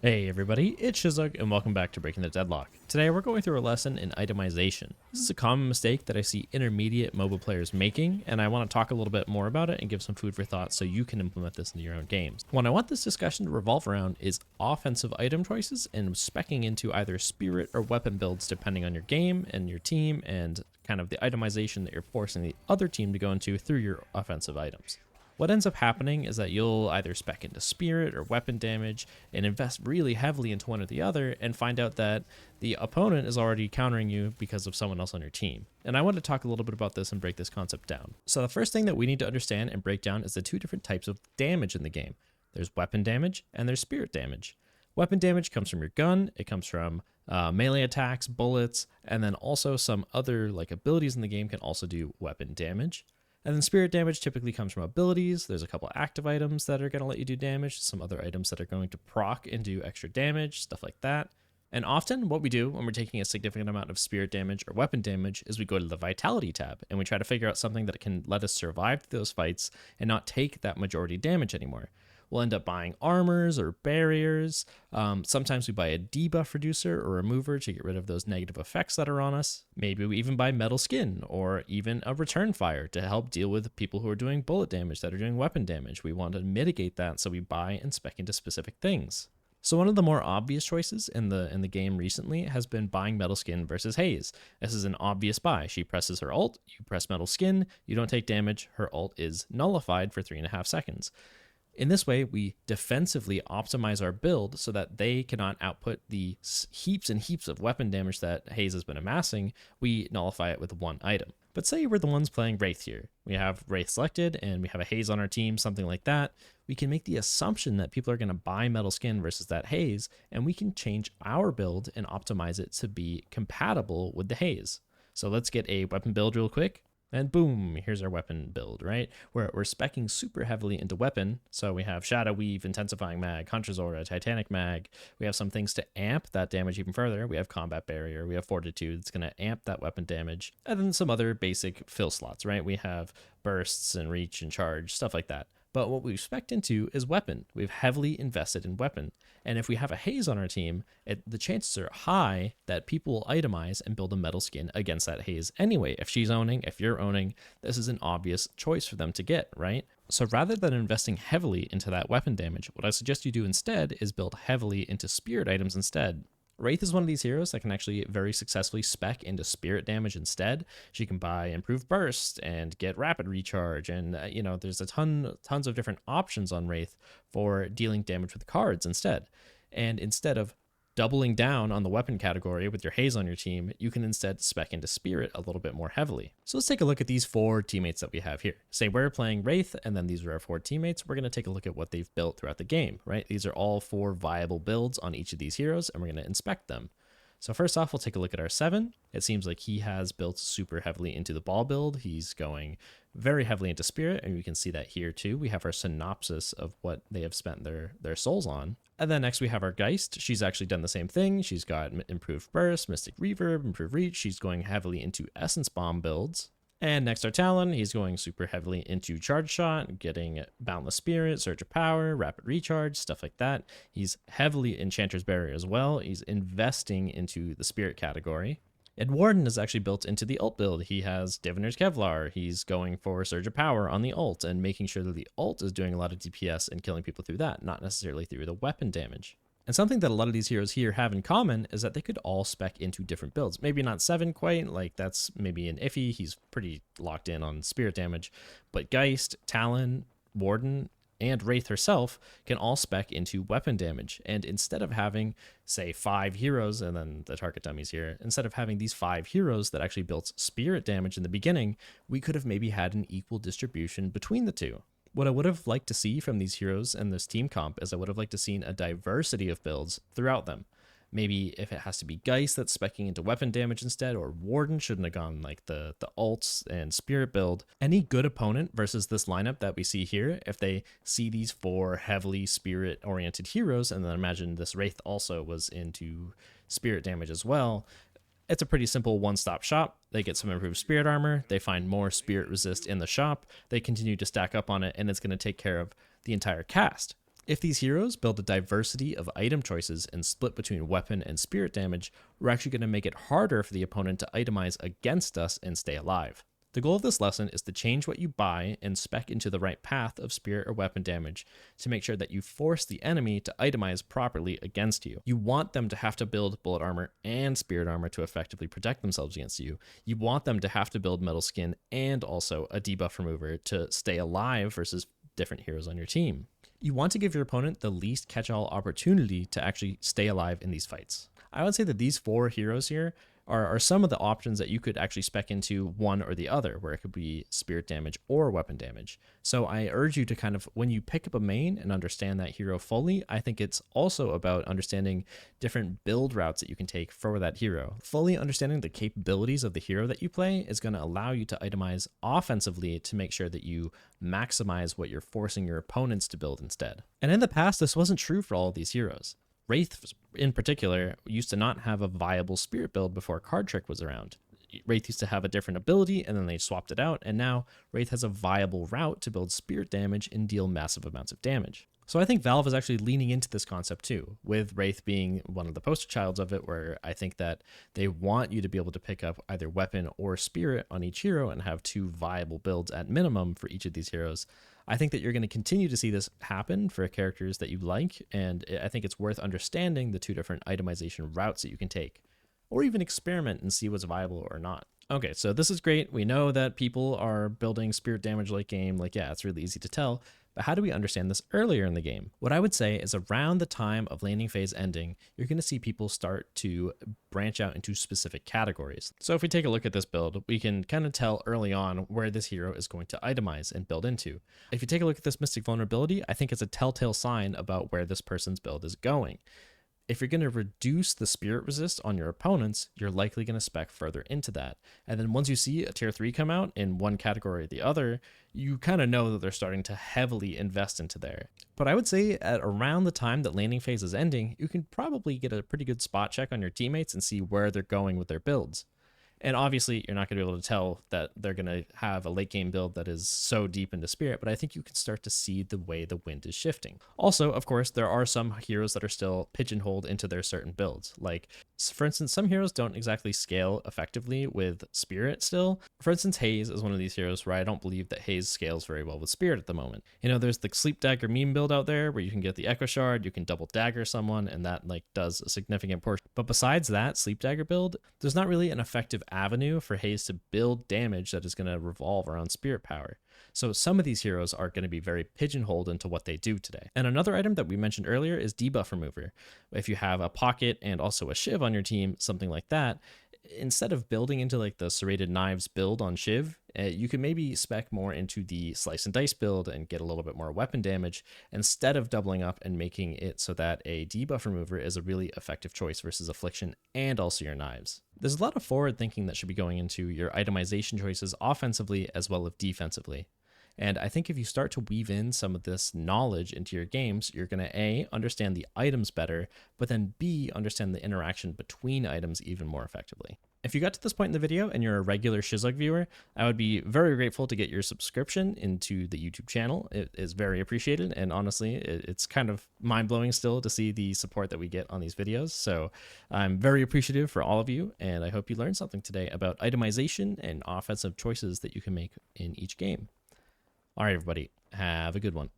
Hey everybody, it's Shizug and welcome back to Breaking the Deadlock. Today we're going through a lesson in itemization. This is a common mistake that I see intermediate MOBA players making, and I want to talk a little bit more about it and give some food for thought so you can implement this into your own games. What I want this discussion to revolve around is offensive item choices and speccing into either spirit or weapon builds depending on your game and your team and kind of the itemization that you're forcing the other team to go into through your offensive items. What ends up happening is that you'll either spec into spirit or weapon damage and invest really heavily into one or the other and find out that the opponent is already countering you because of someone else on your team. And I want to talk a little bit about this and break this concept down. So the first thing that we need to understand and break down is the two different types of damage in the game. There's weapon damage and there's spirit damage. Weapon damage comes from your gun, it comes from melee attacks, bullets, and then also some other abilities in the game can also do weapon damage. And then spirit damage typically comes from abilities. There's a couple active items that are going to let you do damage, some other items that are going to proc and do extra damage, stuff like that. And often what we do when we're taking a significant amount of spirit damage or weapon damage is we go to the vitality tab and we try to figure out something that can let us survive those fights and not take that majority damage anymore. We'll end up buying armors or barriers. Sometimes we buy a debuff reducer or remover to get rid of those negative effects that are on us. Maybe we even buy metal skin or even a return fire to help deal with people who are doing bullet damage, that are doing weapon damage. We want to mitigate that, so we buy and spec into specific things. So one of the more obvious choices in the game recently has been buying metal skin versus Haze. This is an obvious buy. She presses her ult, you press metal skin, you don't take damage, her ult is nullified for 3.5 seconds. In this way, we defensively optimize our build so that they cannot output the heaps and heaps of weapon damage that Haze has been amassing. We nullify it with one item. But say we're the ones playing Wraith here. We have Wraith selected and we have a Haze on our team, something like that. We can make the assumption that people are going to buy metal skin versus that Haze, and we can change our build and optimize it to be compatible with the Haze. So let's get a weapon build real quick. And boom, here's our weapon build, right? We're speccing super heavily into weapon. So we have Shadow Weave, Intensifying Mag, Hunter's Aura, Titanic Mag. We have some things to amp that damage even further. We have Combat Barrier, we have Fortitude, it's going to amp that weapon damage. And then some other basic fill slots, right? We have bursts and reach and charge, stuff like that. But what we've spec'd into is weapon. We've heavily invested in weapon. And if we have a Haze on our team, the chances are high that people will itemize and build a metal skin against that Haze anyway. If she's owning, if you're owning, this is an obvious choice for them to get, right? So rather than investing heavily into that weapon damage, what I suggest you do instead is build heavily into spirit items instead. Wraith is one of these heroes that can actually very successfully spec into spirit damage instead. She can buy improved burst and get rapid recharge, and there's tons of different options on Wraith for dealing damage with cards instead. And instead of doubling down on the weapon category with your Haze on your team, you can instead spec into spirit a little bit more heavily. So let's take a look at these 4 teammates that we have here. Say we're playing Wraith, and then these are our 4 teammates. We're going to take a look at what they've built throughout the game, right? These are all 4 viable builds on each of these heroes, and we're going to inspect them. So first off, we'll take a look at our 7. It seems like he has built super heavily into the ball build. He's going very heavily into spirit, and we can see that here too. We have our synopsis of what they have spent their souls on. And then next we have our Geist. She's actually done the same thing. She's got improved burst, mystic reverb, improved reach. She's going heavily into essence bomb builds. And next our Talon, he's going super heavily into charge shot, getting boundless spirit, surge of power, rapid recharge, stuff like that. He's heavily enchanter's barrier as well. He's investing into the spirit category. And Warden is actually built into the ult build. He has Diviner's Kevlar. He's going for Surge of Power on the ult and making sure that the ult is doing a lot of DPS and killing people through that, not necessarily through the weapon damage. And something that a lot of these heroes here have in common is that they could all spec into different builds. Maybe not 7 quite, that's maybe an iffy. He's pretty locked in on spirit damage. But Geist, Talon, Warden, and Wraith herself can all spec into weapon damage. And instead of having, say, 5 heroes, and then the target dummies here, instead of having these 5 heroes that actually built spirit damage in the beginning, we could have maybe had an equal distribution between the two. What I would have liked to see from these heroes and this team comp is I would have liked to seen a diversity of builds throughout them. Maybe if it has to be Geist that's specking into weapon damage instead, or Warden shouldn't have gone the ults and spirit build. Any good opponent versus this lineup that we see here, if they see these 4 heavily spirit oriented heroes, and then imagine this Wraith also was into spirit damage as well, it's a pretty simple one-stop shop. They get some improved spirit armor, they find more spirit resist in the shop, they continue to stack up on it, and it's going to take care of the entire cast. If these heroes build a diversity of item choices and split between weapon and spirit damage, we're actually going to make it harder for the opponent to itemize against us and stay alive. The goal of this lesson is to change what you buy and spec into the right path of spirit or weapon damage to make sure that you force the enemy to itemize properly against you. You want them to have to build bullet armor and spirit armor to effectively protect themselves against you. You want them to have to build metal skin and also a debuff remover to stay alive versus different heroes on your team. You want to give your opponent the least catch-all opportunity to actually stay alive in these fights. I would say that these 4 heroes here are some of the options that you could actually spec into one or the other, where it could be spirit damage or weapon damage. So I urge you to kind of, when you pick up a main and understand that hero fully, I think it's also about understanding different build routes that you can take for that hero. Fully understanding the capabilities of the hero that you play is going to allow you to itemize offensively to make sure that you maximize what you're forcing your opponents to build instead. And in the past, this wasn't true for all of these heroes. Wraith, in particular, used to not have a viable spirit build before Card Trick was around. Wraith used to have a different ability, and then they swapped it out, and now Wraith has a viable route to build spirit damage and deal massive amounts of damage. So I think Valve is actually leaning into this concept too, with Wraith being one of the poster childs of it, where I think that they want you to be able to pick up either weapon or spirit on each hero and have 2 viable builds at minimum for each of these heroes. I think that you're going to continue to see this happen for characters that you like, and I think it's worth understanding the 2 different itemization routes that you can take, or even experiment and see what's viable or not. Okay, so this is great. We know that people are building spirit damage late game. Like, yeah, it's really easy to tell. But how do we understand this earlier in the game? What I would say is around the time of laning phase ending, you're going to see people start to branch out into specific categories. So if we take a look at this build, we can kind of tell early on where this hero is going to itemize and build into. If you take a look at this Mystic Vulnerability, I think it's a telltale sign about where this person's build is going. If you're going to reduce the spirit resist on your opponents, you're likely going to spec further into that. And then once you see a tier 3 come out in one category or the other, you kind of know that they're starting to heavily invest into there. But I would say at around the time that laning phase is ending, you can probably get a pretty good spot check on your teammates and see where they're going with their builds. And obviously, you're not going to be able to tell that they're going to have a late game build that is so deep into spirit, but I think you can start to see the way the wind is shifting. Also, of course, there are some heroes that are still pigeonholed into their certain builds. Like, for instance, some heroes don't exactly scale effectively with spirit still. For instance, Haze is one of these heroes where I don't believe that Haze scales very well with spirit at the moment. You know, there's the Sleep Dagger meme build out there where you can get the Echo Shard, you can double dagger someone, and that like does a significant portion. But besides that Sleep Dagger build, there's not really an effective avenue for Haze to build damage that is going to revolve around spirit power. So some of these heroes are going to be very pigeonholed into what they do today. And another item that we mentioned earlier is debuff remover. If you have a pocket and also a shiv on your team, something like that, instead of building into like the serrated knives build on shiv, you could maybe spec more into the slice and dice build and get a little bit more weapon damage instead of doubling up and making it so that a debuff remover is a really effective choice versus affliction and also your knives. There's a lot of forward thinking that should be going into your itemization choices offensively as well as defensively. And I think if you start to weave in some of this knowledge into your games, you're going to A, understand the items better, but then B, understand the interaction between items even more effectively. If you got to this point in the video and you're a regular Shizlug viewer, I would be very grateful to get your subscription into the YouTube channel. It is very appreciated, and honestly, it's kind of mind-blowing still to see the support that we get on these videos. So I'm very appreciative for all of you, and I hope you learned something today about itemization and offensive choices that you can make in each game. All right, everybody, have a good one.